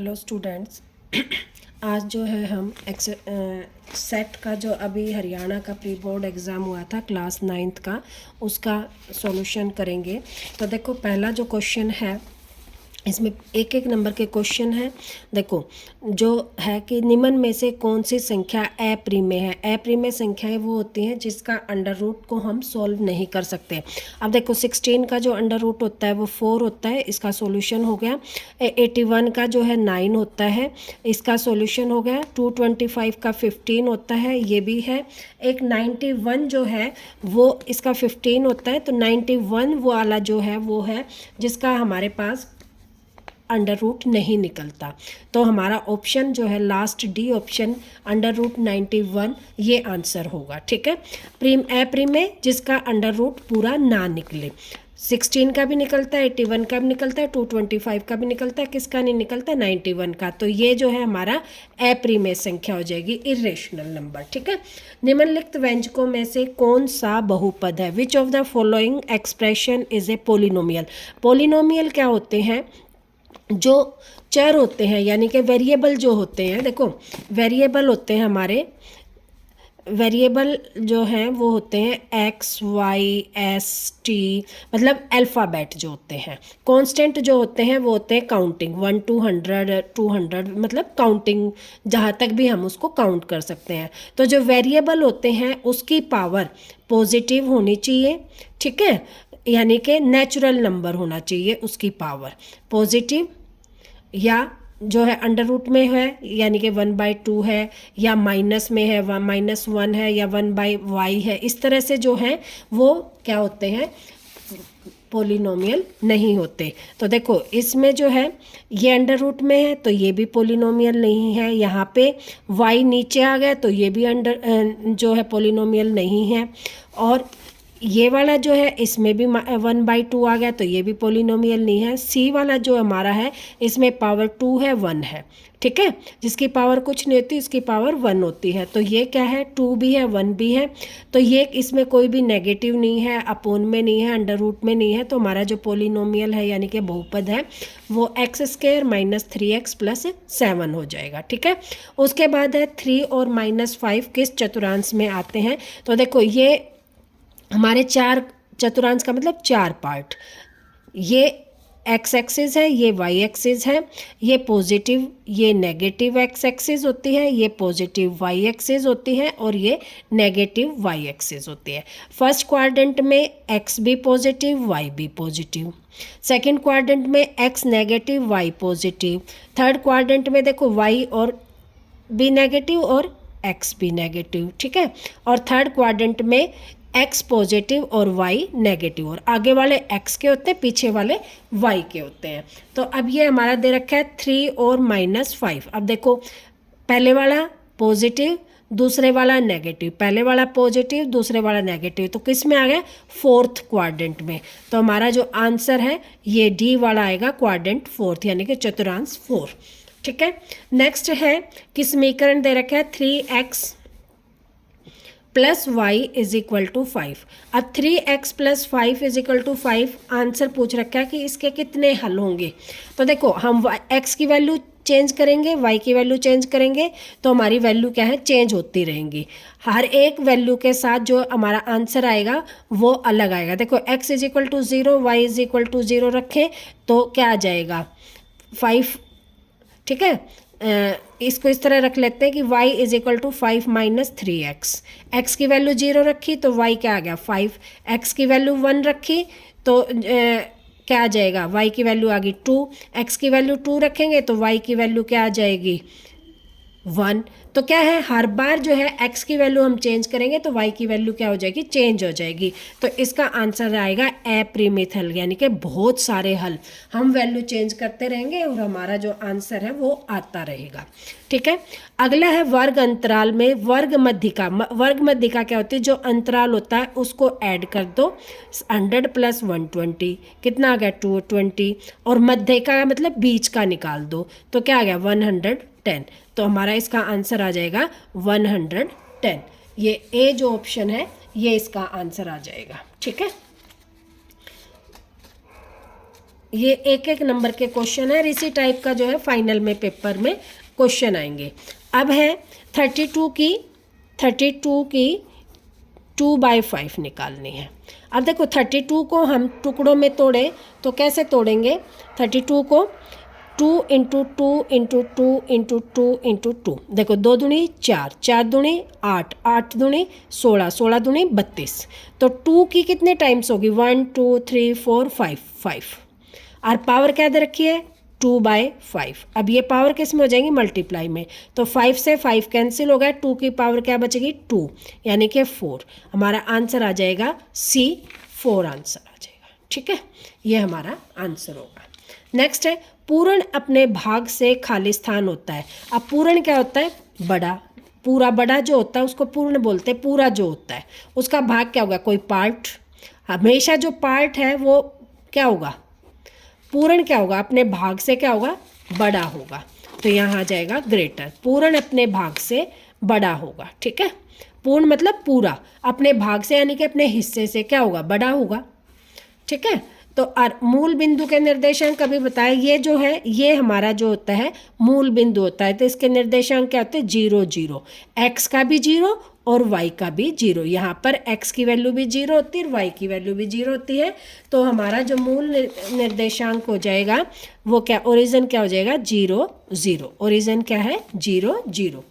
Hello students. आज जो है हम सेट का जो अभी हरियाणा का प्री बोर्ड एग्ज़ाम हुआ था क्लास 9th का, उसका सॉल्यूशन करेंगे। तो देखो, पहला जो क्वेश्चन है इसमें एक एक नंबर के क्वेश्चन है। देखो, जो है कि निम्न में से कौन सी संख्या अप्रिमेय है। अप्रिमेय संख्याएं वो होती हैं जिसका अंडर रूट को हम सॉल्व नहीं कर सकते। अब देखो, 16 का जो अंडर रूट होता है वो 4 होता है, इसका सॉल्यूशन हो गया। 81 का जो है 9 होता है, इसका सॉल्यूशन हो गया। 225 का 15 होता है, ये भी है। एक 91 जो है वो इसका 15 होता है, तो 91 वाला जो है वो है जिसका हमारे पास अंडर रूट नहीं निकलता। तो हमारा ऑप्शन जो है last D option under root 91 ये आंसर होगा। ठीक है, अप्रिमेय जिसका अंडर रूट पूरा ना निकले। 16 का भी निकलता है, 81 का भी निकलता है, 225 का भी निकलता है, किसका नहीं निकलता? 91 का। तो ये जो है हमारा अप्रिमेय संख्या हो जाएगी, इरेशनल नंबर। ठीक है, निम्नलिखित व्यंजकों में से कौन सा बहुपद है? Which of the following expression is a polynomial. Polynomial क्या होते हैं? जो चर होते हैं, यानी कि वेरिएबल जो होते हैं। देखो, वेरिएबल होते हैं हमारे, वेरिएबल जो हैं वो होते हैं एक्स वाई एस टी, मतलब अल्फ़ाबेट जो होते हैं। कांस्टेंट जो होते हैं वो होते हैं काउंटिंग, 1 to 100 200, मतलब काउंटिंग जहाँ तक भी हम उसको काउंट कर सकते हैं। तो जो वेरिएबल होते हैं उसकी पावर पॉजिटिव होनी चाहिए। ठीक है, यानी कि नेचुरल नंबर होना चाहिए उसकी पावर पॉजिटिव, या जो है अंडर रूट में है यानी कि 1/2 है, या माइनस में है -1 है, या 1/y है। इस तरह से जो है वो क्या होते हैं? पोलिनोमियल नहीं होते। तो देखो, इसमें जो है ये अंडर रूट में है तो ये भी पोलिनोमियल नहीं है। यहाँ पे y नीचे आ गया तो ये भी जो है पोलिनोमियल नहीं है। और ये वाला जो है इसमें भी 1/2 आ गया तो ये भी पोलिनोमियल नहीं है। सी वाला जो हमारा है इसमें पावर 2 है, 1 है। ठीक है, जिसकी पावर कुछ नहीं होती इसकी पावर 1 होती है। तो ये क्या है? 2 भी है 1 भी है। तो ये इसमें कोई भी नेगेटिव नहीं है, अपोन में नहीं है, अंडर रूट में नहीं है। तो हमारा जो पोलिनोमियल है यानी कि बहुपद है वो x² - 3x + 7 हो जाएगा। ठीक है, उसके बाद है 3 और -5 किस चतुर्थांश में आते हैं? तो देखो, ये हमारे 4 चतुर्थांश का मतलब 4 पार्ट। ये एक्स एक्सिस है, ये वाई एक्सिस है, ये पॉजिटिव ये नेगेटिव एक्स एक्सिस होती है, ये पॉजिटिव वाई एक्सिस होती है, और ये नेगेटिव वाई एक्सिस होती है। फर्स्ट क्वाड्रेंट में एक्स भी पॉजिटिव वाई भी पॉजिटिव, सेकंड क्वाड्रेंट में X negative Y positive, third quadrant में देखो वाई और भी नेगेटिव और एक्स भी नेगेटिव। ठीक है, और थर्ड क्वाड्रेंट में एक्स पॉजिटिव और वाई नेगेटिव, और आगे वाले एक्स के होते हैं पीछे वाले वाई के होते हैं। तो अब ये हमारा दे रखा है 3 और -5। अब देखो, पहले वाला पॉजिटिव दूसरे वाला नेगेटिव, पहले वाला पॉजिटिव दूसरे वाला नेगेटिव, तो किस में आ गया? 4th क्वाड्रेंट में। तो हमारा जो आंसर है ये डी वाला आएगा, क्वाड्रेंट 4th यानी कि चतुर्थांश 4। ठीक है, नेक्स्ट है कि समीकरण दे रखा है 3x + y = 5। अब 3x + 5 = 5 आंसर पूछ रखा है कि इसके कितने हल होंगे। तो देखो, हम x की वैल्यू चेंज करेंगे, y की वैल्यू चेंज करेंगे, तो हमारी वैल्यू क्या है? चेंज होती रहेंगी। हर एक वैल्यू के साथ जो हमारा आंसर आएगा वो अलग आएगा। देखो, x = 0 y = 0 रखें तो क्या आ जाएगा? 5। ठीक है, इसको इस तरह रख लेते हैं कि y = 5 - 3x। x की वैल्यू 0 रखी तो y क्या आ गया? 5। x की वैल्यू 1 रखी तो क्या आ जाएगा? y की वैल्यू आ गई 2। x की वैल्यू 2 रखेंगे तो y की वैल्यू क्या आ जाएगी? 1। तो क्या है, हर बार जो है x की वैल्यू हम चेंज करेंगे तो y की वैल्यू क्या हो जाएगी? चेंज हो जाएगी। तो इसका आंसर आएगा अपरिमित हल, यानी कि बहुत सारे हल हम वैल्यू चेंज करते रहेंगे और हमारा जो आंसर है वो आता रहेगा। ठीक है, अगला है वर्ग अंतराल में वर्ग मध्यिका। वर्ग मध्यिका क्या होती है? जो अंतराल होता है उसको ऐड कर दो, 100 + 120 कितना आ गया? 220, और मध्यिका का मतलब बीच का निकाल दो तो क्या आ गया? 110। तो हमारा इसका आंसर आ जाएगा 110। ये ए जो ऑप्शन है ये इसका आंसर आ जाएगा। ठीक है, ये एक एक नंबर के क्वेश्चन है और इसी टाइप का जो है फाइनल में पेपर में क्वेश्चन आएंगे। अब है 32 की 2/5 निकालनी है। अब देखो 32 को हम टुकड़ों में तोड़े तो कैसे तोड़ेंगे? 32 को 2 इंटू 2 इंटू 2 इंटू 2 इंटू 2, देखो 2 दूनी 4, 4 दूनी 8, 8 दूनी 16, 16 दूनी 32। तो 2 की कितने टाइम्स होगी? 1 2 3 4 5, 5। और पावर क्या दे रखी है? 2/5। अब ये पावर किस में हो जाएंगी? मल्टीप्लाई में। तो 5 से 5 कैंसिल हो गया, 2 की पावर क्या बचेगी? 2, यानी कि 4। हमारा आंसर आ जाएगा C, 4 आंसर आ जाएगा। ठीक है, ये हमारा आंसर होगा। नेक्स्ट है पूर्ण अपने भाग से खाली स्थान होता है। अब पूर्ण क्या होता है? बड़ा। पूरा बड़ा जो होता है उसको पूर्ण बोलते हैं। पूरा जो होता है उसका भाग क्या होगा? कोई पार्ट। हमेशा जो पार्ट है वो क्या होगा? पूर्ण क्या होगा? अपने भाग से क्या होगा? बड़ा होगा। तो यहाँ आ जाएगा ग्रेटर। पूर्ण अपने भाग से बड़ा होगा। ठीक है, पूर्ण मतलब पूरा, अपने भाग से यानी कि अपने हिस्से से क्या होगा? बड़ा होगा। ठीक है, तो मूल बिंदु के निर्देशांक कभी बताए, ये जो है ये हमारा जो होता है मूल बिंदु होता है। तो इसके निर्देशांक क्या होते हैं? 0 0। एक्स का भी 0 और y का भी 0। यहाँ पर x की वैल्यू भी 0 होती है और y की वैल्यू भी 0 होती है। तो हमारा जो मूल निर्देशांक हो जाएगा वो क्या? ओरिजिन क्या हो जाएगा? 0 0। ओरिजिन क्या है? 0 0।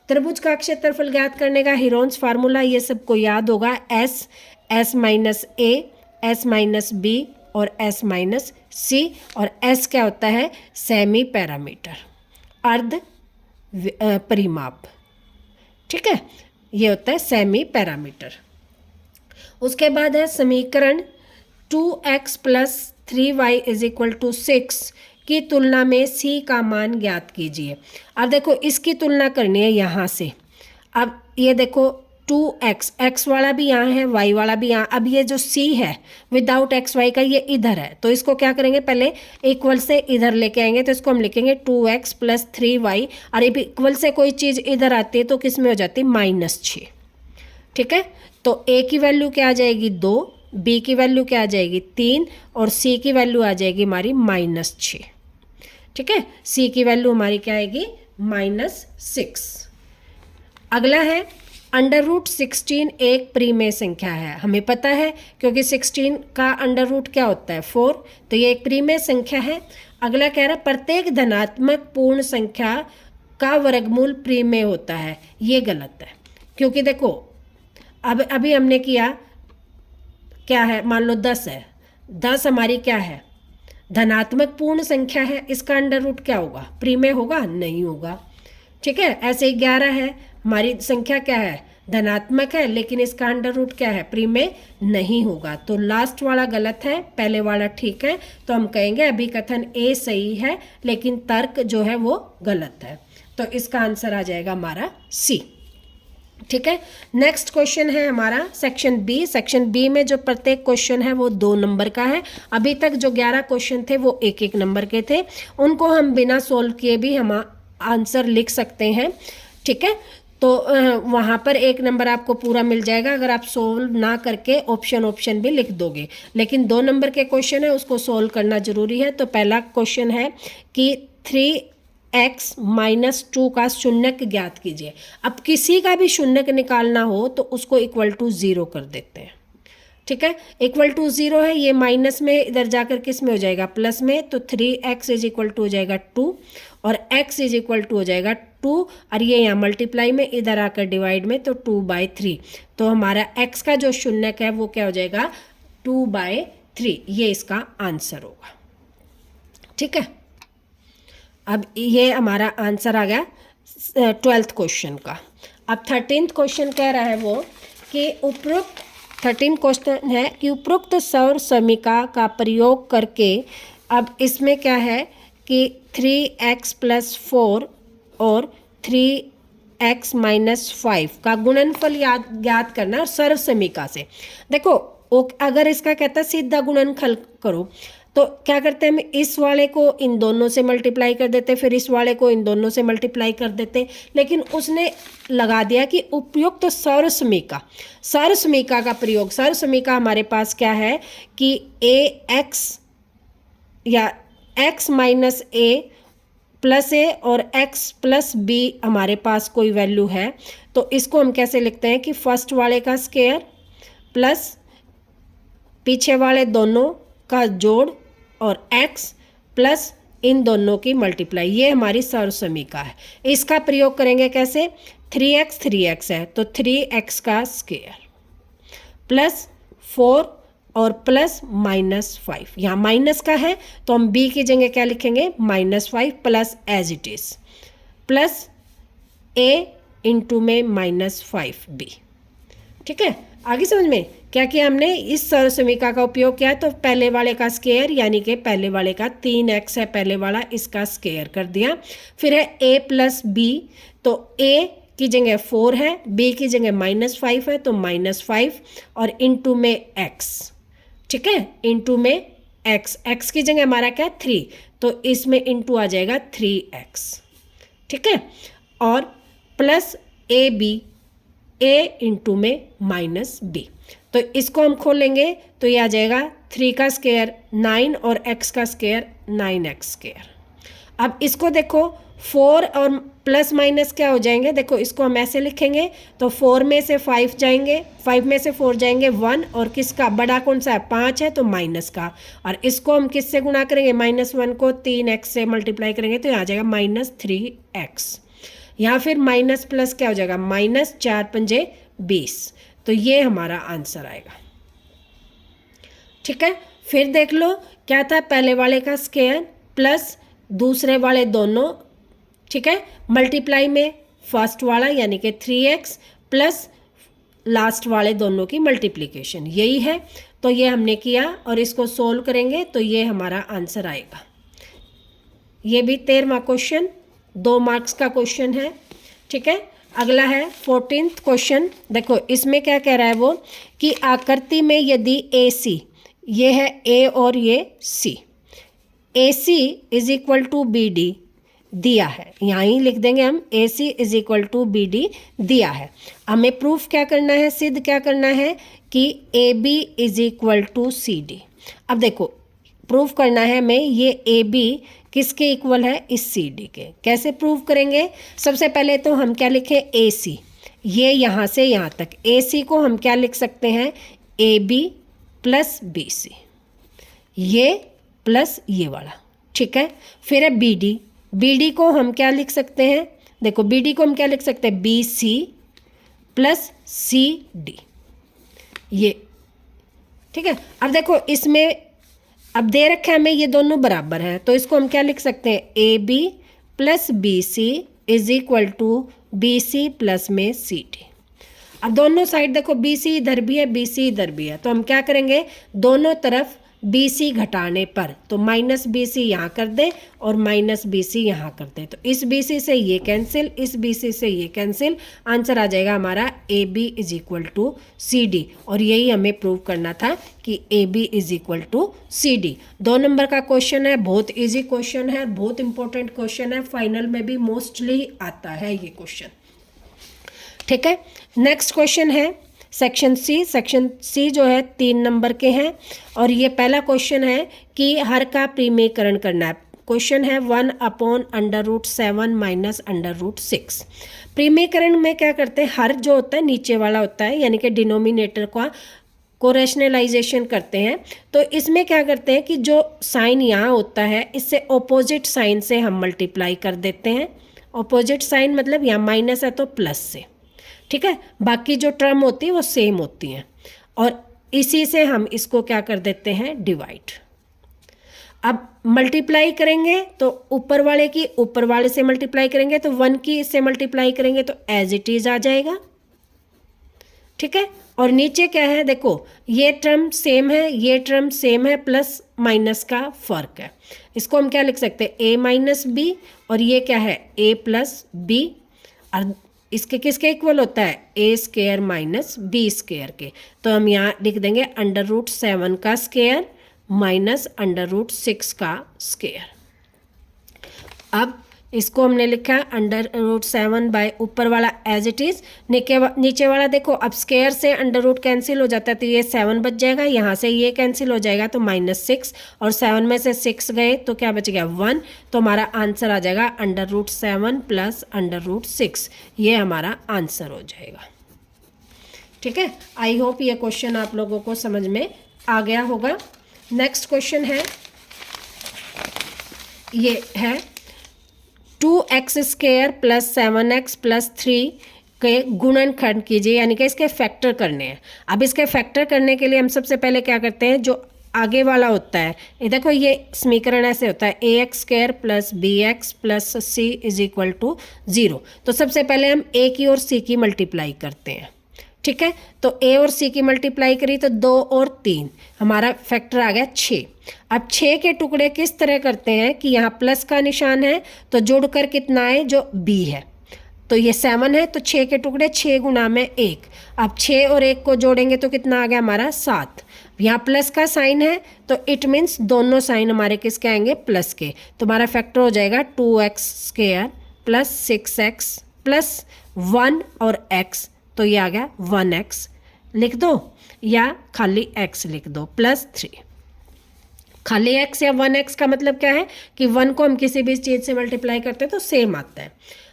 त्रिभुज का क्षेत्रफल ज्ञात करने का हीरोन्स फार्मूला ये सबको याद होगा। S minus A, S minus B और S माइनस C। और S क्या होता है? सेमी पैरामीटर, अर्ध परिमाप। ठीक है, ये होता है सेमी पैरामीटर। उसके बाद है समीकरण 2x plus 3y is equal to 6 की तुलना में C का मान ज्ञात कीजिए। अब देखो इसकी तुलना करनी है यहाँ से। अब ये देखो 2x, x वाला भी यहाँ है, y वाला भी यहाँ। अब ये जो C है विदाउट xy का ये इधर है, तो इसको क्या करेंगे? पहले इक्वल से इधर लेके आएंगे। तो इसको हम लिखेंगे 2x प्लस 3y। और ये इक्वल से कोई चीज़ इधर आती है तो किस में हो जाती है? -6। ठीक है, तो a की वैल्यू क्या आ जाएगी? 2, b की वैल्यू क्या आ जाएगी? 3 और c की वैल्यू आ जाएगी हमारी -6। ठीक है, c की वैल्यू हमारी क्या आएगी? -6। अगला है √16 एक प्रीमेय संख्या है। हमें पता है क्योंकि 16 का अंडर रूट क्या होता है? 4। तो ये एक प्रीमेय संख्या है। अगला कह रहा है प्रत्येक धनात्मक पूर्ण संख्या का वर्गमूल प्रीमेय होता है। ये गलत है, क्योंकि देखो अब अभी हमने किया क्या है? मान लो 10 है, 10 हमारी क्या है? धनात्मक पूर्ण संख्या है। इसका अंडर रूट क्या होगा? प्रीमेय होगा? नहीं होगा। ठीक है, ऐसे ही 11 है, हमारी संख्या क्या है? धनात्मक है, लेकिन इसका अंडर रूट क्या है? प्रीमेय नहीं होगा। तो लास्ट वाला गलत है, पहले वाला ठीक है। तो हम कहेंगे अभिकथन ए सही है लेकिन तर्क जो है वो गलत है। तो इसका आंसर आ जाएगा हमारा सी। ठीक है, नेक्स्ट क्वेश्चन है हमारा सेक्शन बी। सेक्शन बी में जो प्रत्येक क्वेश्चन है वो 2 नंबर का है। अभी तक जो 11 क्वेश्चन थे वो 1 नंबर के थे, उनको हम बिना सोल्व किए भी हम आंसर लिख सकते हैं। ठीक है, तो वहाँ पर 1 नंबर आपको पूरा मिल जाएगा अगर आप सोल्व ना करके ऑप्शन भी लिख दोगे। लेकिन 2 नंबर के क्वेश्चन है उसको सोल्व करना जरूरी है। तो पहला क्वेश्चन है कि 3x माइनस 2 का शून्यक ज्ञात कीजिए। अब किसी का भी शून्यक निकालना हो तो उसको इक्वल टू 0 कर देते हैं। ठीक है, इक्वल टू 0 है, ये माइनस में इधर जाकर किस में हो जाएगा? प्लस में। तो 3x इज इक्वल टू हो जाएगा 2 और x इज इक्वल टू हो जाएगा 2 और ये यहाँ मल्टीप्लाई में, इधर आकर डिवाइड में, तो 2/3। तो हमारा x का जो शून्यक है वो क्या हो जाएगा? 2/3। ये इसका आंसर होगा। ठीक है, अब ये हमारा आंसर आ गया 12th क्वेश्चन का। अब 13th क्वेश्चन कह रहा है वो कि उपरोक्त 13 क्वेश्चन है कि उपरोक्त सौर समीकरण का प्रयोग करके, अब इसमें क्या है कि 3x प्लस 4 और 3x माइनस 5 का गुणनफल ज्ञात करना सर्व समीकरण से। देखो अगर इसका कहता है सीधा गुणनफल करो तो क्या करते हैं? हम इस वाले को इन दोनों से मल्टीप्लाई कर देते, फिर इस वाले को इन दोनों से मल्टीप्लाई कर देते। लेकिन उसने लगा दिया कि उपयुक्त सौर समीकरण का प्रयोग। सौर समीकरण हमारे पास क्या है कि ax या x माइनस ए प्लस ए और x प्लस बी हमारे पास कोई वैल्यू है, तो इसको हम कैसे लिखते हैं कि फर्स्ट वाले का स्क्वायर प्लस पीछे वाले दोनों का जोड़ और x प्लस इन दोनों की मल्टीप्लाई, ये हमारी सर्वसमीका है। इसका प्रयोग करेंगे कैसे, 3x है तो 3x का स्क्वायर प्लस 4 और प्लस -5, यहाँ माइनस का है तो हम b की जगह क्या लिखेंगे -5 plus as it is plus a into में -5b। ठीक है, आगे समझ में क्या किया हमने, इस सर्वसमीका का उपयोग किया तो पहले वाले का स्क्वायर यानी कि पहले वाले का 3x है पहले वाला, इसका स्क्वायर कर दिया। फिर है a प्लस बी, तो a की जगह 4 है, b की जगह -5 है तो -5 और इंटू में x। ठीक है, इंटू में x की जगह हमारा क्या 3, तो इसमें इंटू आ जाएगा 3x। ठीक है, और प्लस a इंटू में -b, तो इसको हम खोलेंगे तो ये आ जाएगा 3 का स्क्वायर 9 और x का स्क्वायर 9x स्क्वायर। अब इसको देखो 4 और प्लस माइनस क्या हो जाएंगे, देखो इसको हम ऐसे लिखेंगे तो 4 में से 5 जाएंगे, 5 में से 4 जाएंगे 1, और किसका बड़ा कौन सा है 5 है तो माइनस का, और इसको हम किससे गुणा करेंगे -1 को 3x से मल्टीप्लाई करेंगे तो यहाँ आ जाएगा -3x। यहाँ फिर माइनस प्लस क्या हो जाएगा -4 पंजे 20, तो ये हमारा आंसर आएगा। ठीक है, फिर देख लो क्या था, पहले वाले का स्क्वायर प्लस दूसरे वाले दोनों, ठीक है, मल्टीप्लाई में फर्स्ट वाला यानी कि 3x प्लस लास्ट वाले दोनों की मल्टीप्लिकेशन, यही है। तो ये हमने किया और इसको सोल्व करेंगे तो ये हमारा आंसर आएगा। ये भी 13वां क्वेश्चन 2 मार्क्स का क्वेश्चन है। ठीक है, अगला है 14th क्वेश्चन। देखो इसमें क्या कह रहा है वो कि आकृति में यदि AC, ये है A और ये C, AC is equal to BD दिया है, यहाँ ही लिख देंगे हम AC is equal to BD दिया है। हमें प्रूफ क्या करना है, सिद्ध क्या करना है कि AB is equal to CD। अब देखो प्रूफ करना है हमें ये AB किसके इक्वल है, इस CD के। कैसे प्रूव करेंगे, सबसे पहले तो हम क्या लिखें AC, ये यहाँ से यहाँ तक AC को हम क्या लिख सकते हैं AB प्लस BC, ये प्लस ये वाला। ठीक है, फिर है BD को हम क्या लिख सकते हैं, देखो BD को हम क्या लिख सकते हैं BC प्लस CD, ये। ठीक है, अब देखो इसमें अब दे रखा है हमें ये दोनों बराबर हैं तो इसको हम क्या लिख सकते हैं AB plus BC is equal to BC plus में CD। अब दोनों साइड देखो BC इधर भी है BC इधर भी है, तो हम क्या करेंगे दोनों तरफ BC घटाने पर, तो -BC यहाँ कर दें और -BC यहाँ कर दें, तो इस BC से ये कैंसिल, इस BC से ये कैंसिल, आंसर आ जाएगा हमारा AB is equal to CD। और यही हमें प्रूव करना था कि AB is equal to CD। 2 नंबर का क्वेश्चन है, बहुत इजी क्वेश्चन है, बहुत इंपॉर्टेंट क्वेश्चन है, फाइनल में भी मोस्टली आता है ये क्वेश्चन। ठीक है, नेक्स्ट क्वेश्चन है सेक्शन सी जो है 3 नंबर के हैं, और ये पहला क्वेश्चन है कि हर का प्रीमीकरण करना है। क्वेश्चन है 1/√7 माइनस √6। प्रीमीकरण में क्या करते हैं, हर जो होता है नीचे वाला होता है यानी कि डिनोमिनेटर को रैशनलाइजेशन करते हैं, तो इसमें क्या करते हैं कि जो साइन यहाँ होता है इससे ऑपोजिट साइन से हम मल्टीप्लाई कर देते हैं। ऑपोजिट साइन मतलब यहाँ माइनस है तो प्लस से। ठीक है, बाकी जो टर्म होती है वो सेम होती हैं, और इसी से हम इसको क्या कर देते हैं डिवाइड। अब मल्टीप्लाई करेंगे तो ऊपर वाले की ऊपर वाले से मल्टीप्लाई करेंगे तो 1 की इससे मल्टीप्लाई करेंगे तो एज इट इज आ जाएगा। ठीक है, और नीचे क्या है देखो ये टर्म सेम है ये टर्म सेम है, प्लस माइनस का फर्क है, इसको हम क्या लिख सकते हैं a माइनस बी, और ये क्या है a प्लस बी, और इसके किसके इक्वल होता है a² माइनस b² के, तो हम यहाँ लिख देंगे √7 का स्क्वायर माइनस √6 का स्क्वायर। अब इसको हमने लिखा है √7 बाय ऊपर वाला एज इट इज़, नीचे वाला देखो अब स्क्वायर से अंडर रूट कैंसिल हो जाता है तो ये 7 बच जाएगा, यहाँ से ये कैंसिल हो जाएगा तो -6 और 7 में से 6 गए तो क्या बच गया 1। तो हमारा आंसर आ जाएगा √7 प्लस √6, ये हमारा आंसर हो जाएगा। ठीक है, आई होप ये क्वेश्चन आप लोगों को समझ में आ गया होगा। नेक्स्ट क्वेश्चन है, ये है 2x² प्लस 7x प्लस 3 के गुणनखंड कीजिए, यानी कि इसके फैक्टर करने हैं। अब इसके फैक्टर करने के लिए हम सबसे पहले क्या करते हैं, जो आगे वाला होता है ये देखो, ये समीकरण ऐसे होता है ax² plus bx plus c is equal to 0। तो सबसे पहले हम a की और c की मल्टीप्लाई करते हैं। ठीक है, तो a और c की मल्टीप्लाई करी तो 2 और 3, हमारा फैक्टर आ गया 6। अब 6 के टुकड़े किस तरह करते हैं कि यहाँ प्लस का निशान है तो जोड़कर कितना है जो b है, तो ये 7 है तो 6 के टुकड़े 6 गुना में 1। अब 6 और 1 को जोड़ेंगे तो कितना आ गया हमारा 7। यहाँ प्लस का साइन है तो इट मीन्स दोनों साइन हमारे किसके आएंगे प्लस के, तो हमारा फैक्टर हो जाएगा 2x² प्लस 6x प्लस 1 और x, तो ये आ गया 1x लिख दो या खाली x लिख दो प्लस 3। खाली x या 1x का मतलब क्या है कि 1 को हम किसी भी चीज़ से मल्टीप्लाई करते हैं तो सेम आता है।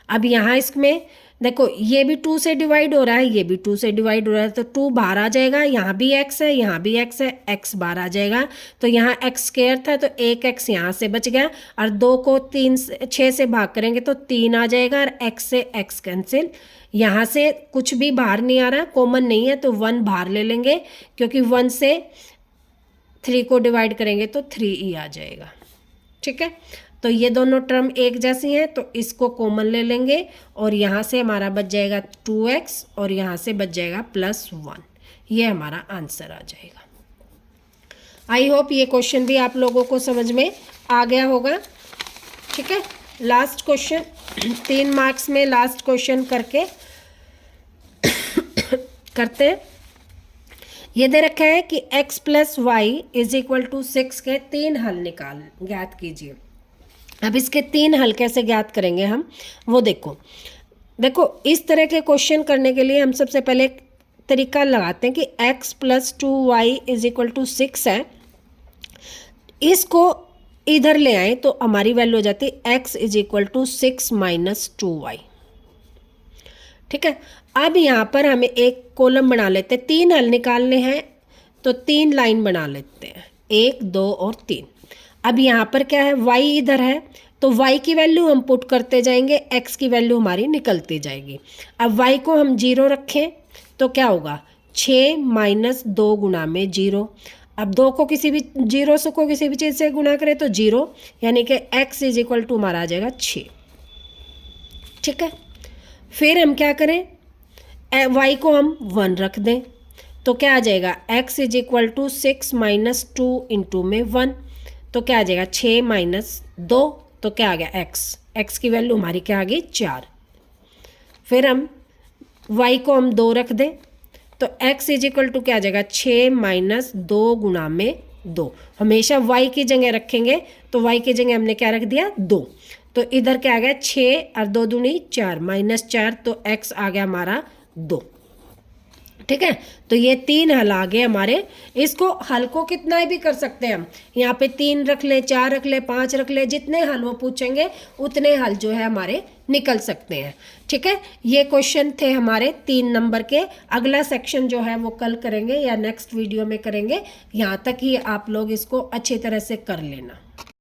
अब यहाँ इसमें देखो ये भी 2 से डिवाइड हो रहा है, ये भी 2 से डिवाइड हो रहा है, तो 2 बाहर आ जाएगा, यहाँ भी x है, यहाँ भी x है, x बाहर आ जाएगा, तो यहाँ x² था तो 1x यहाँ से बच गया, और 2 को 6 से भाग करेंगे तो 3 आ जाएगा, और x से x कैंसिल, यहाँ से कुछ भी बाहर नहीं आ रहा, कॉमन नहीं है तो 1 बाहर ले लेंगे, क्योंकि 1 से 3 को डिवाइड करेंगे तो 3 ही आ जाएगा। ठीक है, तो ये दोनों टर्म एक जैसी हैं तो इसको कॉमन ले लेंगे, और यहाँ से हमारा बच जाएगा 2x और यहाँ से बच जाएगा +1, ये हमारा आंसर आ जाएगा। आई होप ये क्वेश्चन भी आप लोगों को समझ में आ गया होगा। ठीक है, लास्ट क्वेश्चन 3 मार्क्स में लास्ट क्वेश्चन करते हैं। ये दे रखा है कि x + y = 6 के 3 हल ज्ञात कीजिए। अब इसके 3 हल कैसे ज्ञात करेंगे हम, वो देखो इस तरह के क्वेश्चन करने के लिए हम सबसे पहले एक तरीका लगाते हैं कि x + 2y = 6 है, इसको इधर ले आए तो हमारी वैल्यू हो जाती है x = 6 - 2y। ठीक है, अब यहाँ पर हमें एक कॉलम बना लेते हैं, 3 हल निकालने हैं तो 3 लाइन बना लेते हैं, 1 2 और 3। अब यहाँ पर क्या है, y इधर है तो y की वैल्यू हम पुट करते जाएंगे, x की वैल्यू हमारी निकलती जाएगी। अब y को हम 0 रखें तो क्या होगा 6 - 2 गुना में 0। अब 2 को किसी भी 0 को किसी भी चीज़ से गुना करें तो 0, यानी कि x = हमारा आ जाएगा 6। ठीक है, फिर हम क्या करें, y को हम 1 रख दें तो क्या आ जाएगा x = 6 - 2 इंटू में 1, तो क्या आ जाएगा 6 - 2, तो क्या आ गया x की वैल्यू हमारी क्या आ गई 4। फिर हम y को हम 2 रख दें तो x = क्या आ जाएगा 6 - 2 गुना में 2। हमेशा y की जगह रखेंगे तो y की जगह हमने क्या रख दिया 2, तो इधर क्या आ गया 6 और 2 दूनी 4 -4, तो x आ गया हमारा 2। ठीक है, तो ये 3 हल आ गए हमारे। इसको हल को कितना भी कर सकते हैं हम, यहाँ पे 3 रख ले, 4 रख ले, 5 रख ले, जितने हल वो पूछेंगे उतने हल जो है हमारे निकल सकते हैं। ठीक है, ये क्वेश्चन थे हमारे 3 नंबर के। अगला सेक्शन जो है वो कल करेंगे या नेक्स्ट वीडियो में करेंगे, यहाँ तक ही आप लोग इसको अच्छी तरह से कर लेना।